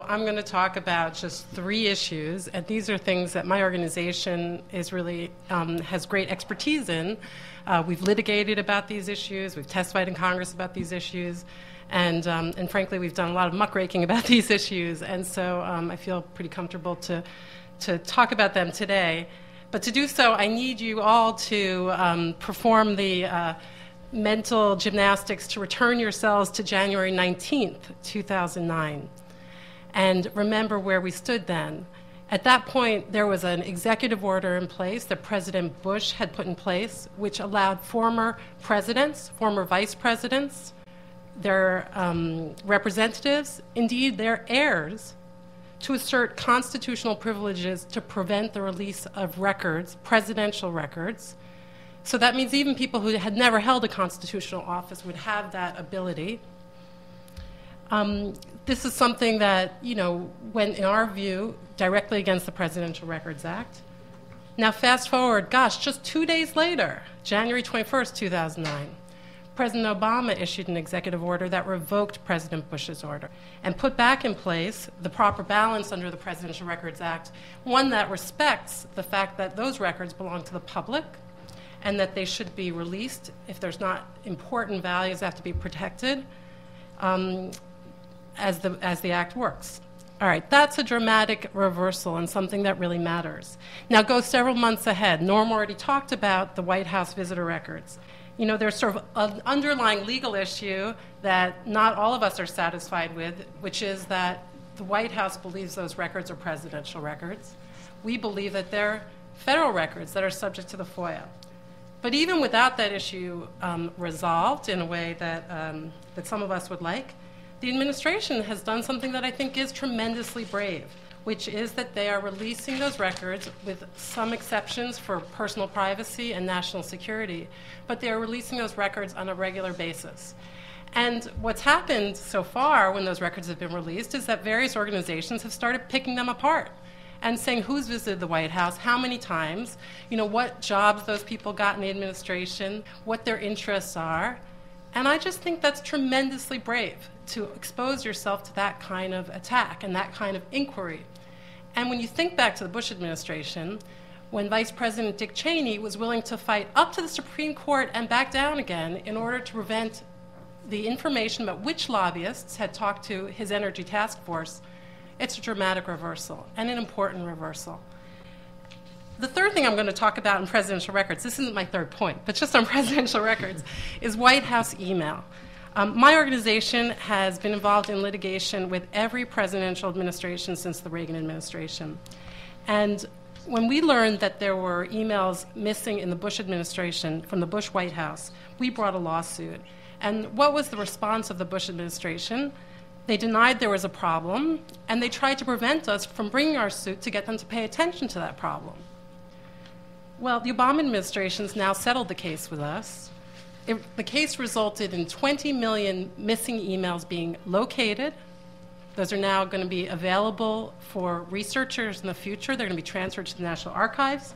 I'm going to talk about just 3 issues, and these are things that my organization is really has great expertise in. We've litigated about these issues, we've testified in Congress about these issues, and frankly, we've done a lot of muckraking about these issues, and so I feel pretty comfortable to talk about them today. But to do so, I need you all to perform the mental gymnastics to return yourselves to January 19th, 2009. And remember where we stood then. At that point, there was an executive order in place that President Bush had put in place, which allowed former presidents, former vice presidents, their representatives, indeed their heirs, to assert constitutional privileges to prevent the release of records, presidential records. So that means even people who had never held a constitutional office would have that ability. This is something that, went, in our view, directly against the Presidential Records Act. Now, fast forward, just 2 days later, January 21st, 2009, President Obama issued an executive order that revoked President Bush's order and put back in place the proper balance under the Presidential Records Act, one that respects the fact that those records belong to the public and that they should be released if there's not important values that have to be protected. As the act works. All right, that's a dramatic reversal and something that really matters. Now go several months ahead. Norm already talked about the White House visitor records. There's sort of an underlying legal issue that not all of us are satisfied with, which is that the White House believes those records are presidential records. We believe that they're federal records that are subject to the FOIA. But even without that issue resolved in a way that some of us would like, the administration has done something that I think is tremendously brave, which is that they are releasing those records with some exceptions for personal privacy and national security, but they are releasing those records on a regular basis. And what's happened so far when those records have been released is that various organizations have started picking them apart and saying who's visited the White House, how many times, what jobs those people got in the administration, what their interests are. And I just think that's tremendously brave to expose yourself to that kind of attack and that kind of inquiry. And when you think back to the Bush administration, when Vice President Dick Cheney was willing to fight up to the Supreme Court and back down again in order to prevent the information about which lobbyists had talked to his energy task force, it's a dramatic reversal and an important reversal. The third thing I'm going to talk about in presidential records, this isn't my third point, but just on presidential records, is White House email. My organization has been involved in litigation with every presidential administration since the Reagan administration. And when we learned that there were emails missing in the Bush administration from the Bush White House, we brought a lawsuit. And what was the response of the Bush administration? They denied there was a problem, and they tried to prevent us from bringing our suit to get them to pay attention to that problem. Well, the Obama administration's now settled the case with us. The case resulted in 20 million missing emails being located. Those are now going to be available for researchers in the future. They're going to be transferred to the National Archives.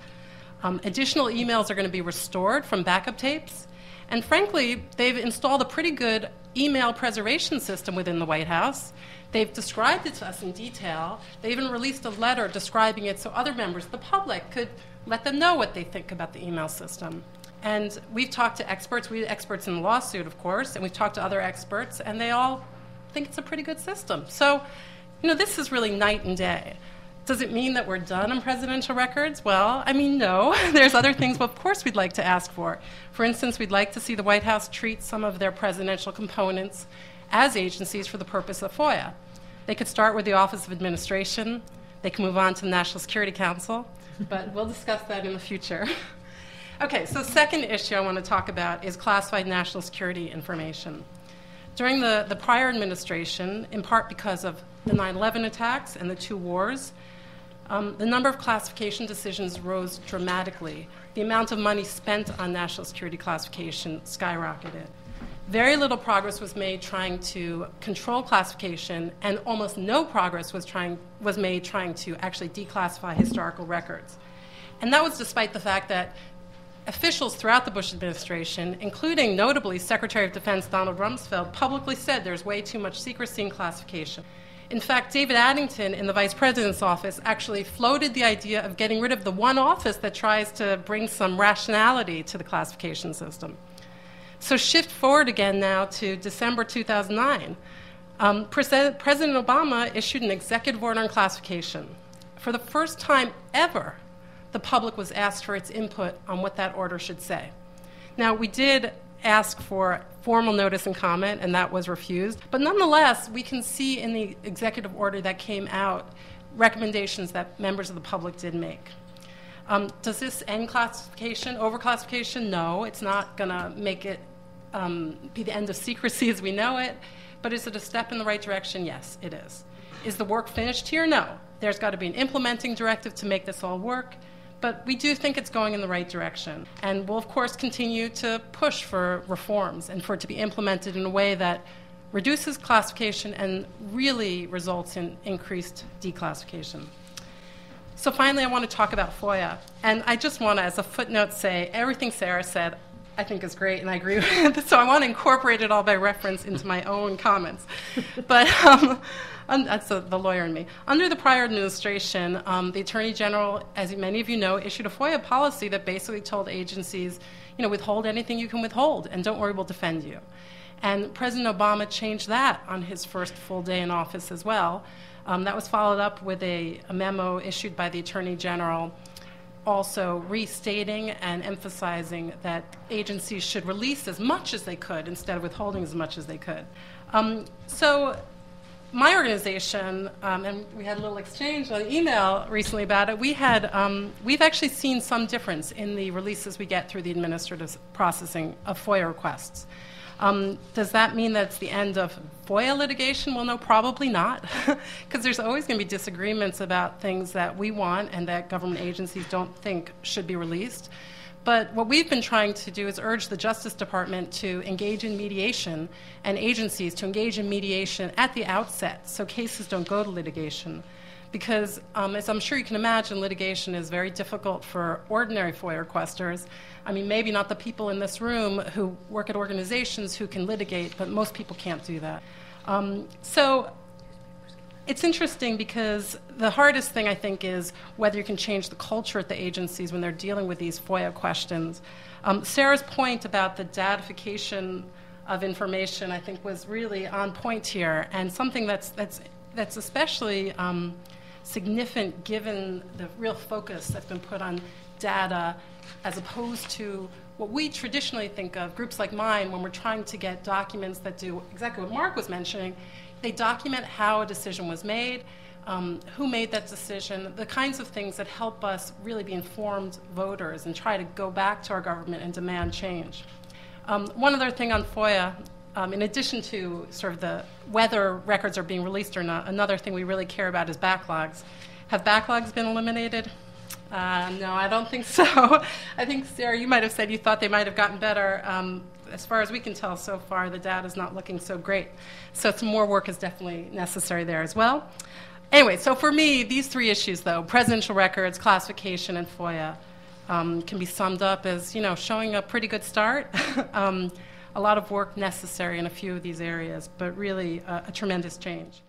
Additional emails are going to be restored from backup tapes. And frankly, they've installed a pretty good email preservation system within the White House. They've described it to us in detail. They even released a letter describing it so other members of the public could let them know what they think about the email system. And we've talked to experts. We have experts in the lawsuit, of course, and we've talked to other experts, and they all think it's a pretty good system. So, this is really night and day. Does it mean that we're done on presidential records? Well, no. There's other things, of course, we'd like to ask for. For instance, we'd like to see the White House treat some of their presidential components as agencies for the purpose of FOIA. They could start with the Office of Administration. They can move on to the National Security Council, but we'll discuss that in the future. Okay, so second issue I want to talk about is classified national security information. During the prior administration, in part because of the 9/11 attacks and the 2 wars, the number of classification decisions rose dramatically. The amount of money spent on national security classification skyrocketed. Very little progress was made trying to control classification, and almost no progress was made trying to actually declassify historical records. And that was despite the fact that officials throughout the Bush administration, including notably Secretary of Defense Donald Rumsfeld, publicly said there's way too much secrecy in classification. In fact, David Addington in the Vice President's office actually floated the idea of getting rid of the one office that tries to bring some rationality to the classification system. So shift forward again now to December 2009. President Obama issued an executive order on classification. For the first time ever, the public was asked for its input on what that order should say. Now, we did ask for formal notice and comment, and that was refused. But nonetheless, we can see in the executive order that came out recommendations that members of the public did make. Does this end classification, overclassification? No, it's not going to make it be the end of secrecy as we know it. But is it a step in the right direction? Yes, it is. Is the work finished here? No. There's got to be an implementing directive to make this all work. But we do think it's going in the right direction. And we'll, of course, continue to push for reforms and for it to be implemented in a way that reduces classification and really results in increased declassification. So finally, I want to talk about FOIA. And I just want to, as a footnote, say everything Sarah said I think is great, and I agree with it. So I want to incorporate it all by reference into my own comments. But that's the lawyer in me. Under the prior administration, the Attorney General, as many of you know, issued a FOIA policy that basically told agencies, withhold anything you can withhold, and don't worry, we'll defend you. And President Obama changed that on his first full day in office as well. That was followed up with a memo issued by the Attorney General also restating and emphasizing that agencies should release as much as they could instead of withholding as much as they could. So my organization, and we had a little exchange on email recently about it, we've actually seen some difference in the releases we get through the administrative processing of FOIA requests. Does that mean that it's the end of FOIA litigation? Well, no, probably not, because there's always going to be disagreements about things that we want and that government agencies don't think should be released. But what we've been trying to do is urge the Justice Department to engage in mediation and agencies to engage in mediation at the outset so cases don't go to litigation. Because, as I'm sure you can imagine, litigation is very difficult for ordinary FOIA requesters. I mean, maybe not the people in this room who work at organizations who can litigate, but most people can't do that. So it's interesting because the hardest thing, I think, is whether you can change the culture at the agencies when they're dealing with these FOIA questions. Sarah's point about the datification of information, I think, was really on point here, and something that's especially significant given the real focus that's been put on data as opposed to what we traditionally think of, groups like mine, when we're trying to get documents that do exactly what Mark was mentioning. They document how a decision was made, who made that decision, the kinds of things that help us really be informed voters and try to go back to our government and demand change. One other thing on FOIA, in addition to sort of the whether records are being released or not, another thing we really care about is backlogs. Have backlogs been eliminated? No, I don't think so. I think, Sarah, you might have said you thought they might have gotten better. As far as we can tell so far, the data is not looking so great. So some more work is definitely necessary there as well. Anyway, so for me, these three issues, though, presidential records, classification, and FOIA, can be summed up as, showing a pretty good start. A lot of work necessary in a few of these areas, but really a tremendous change.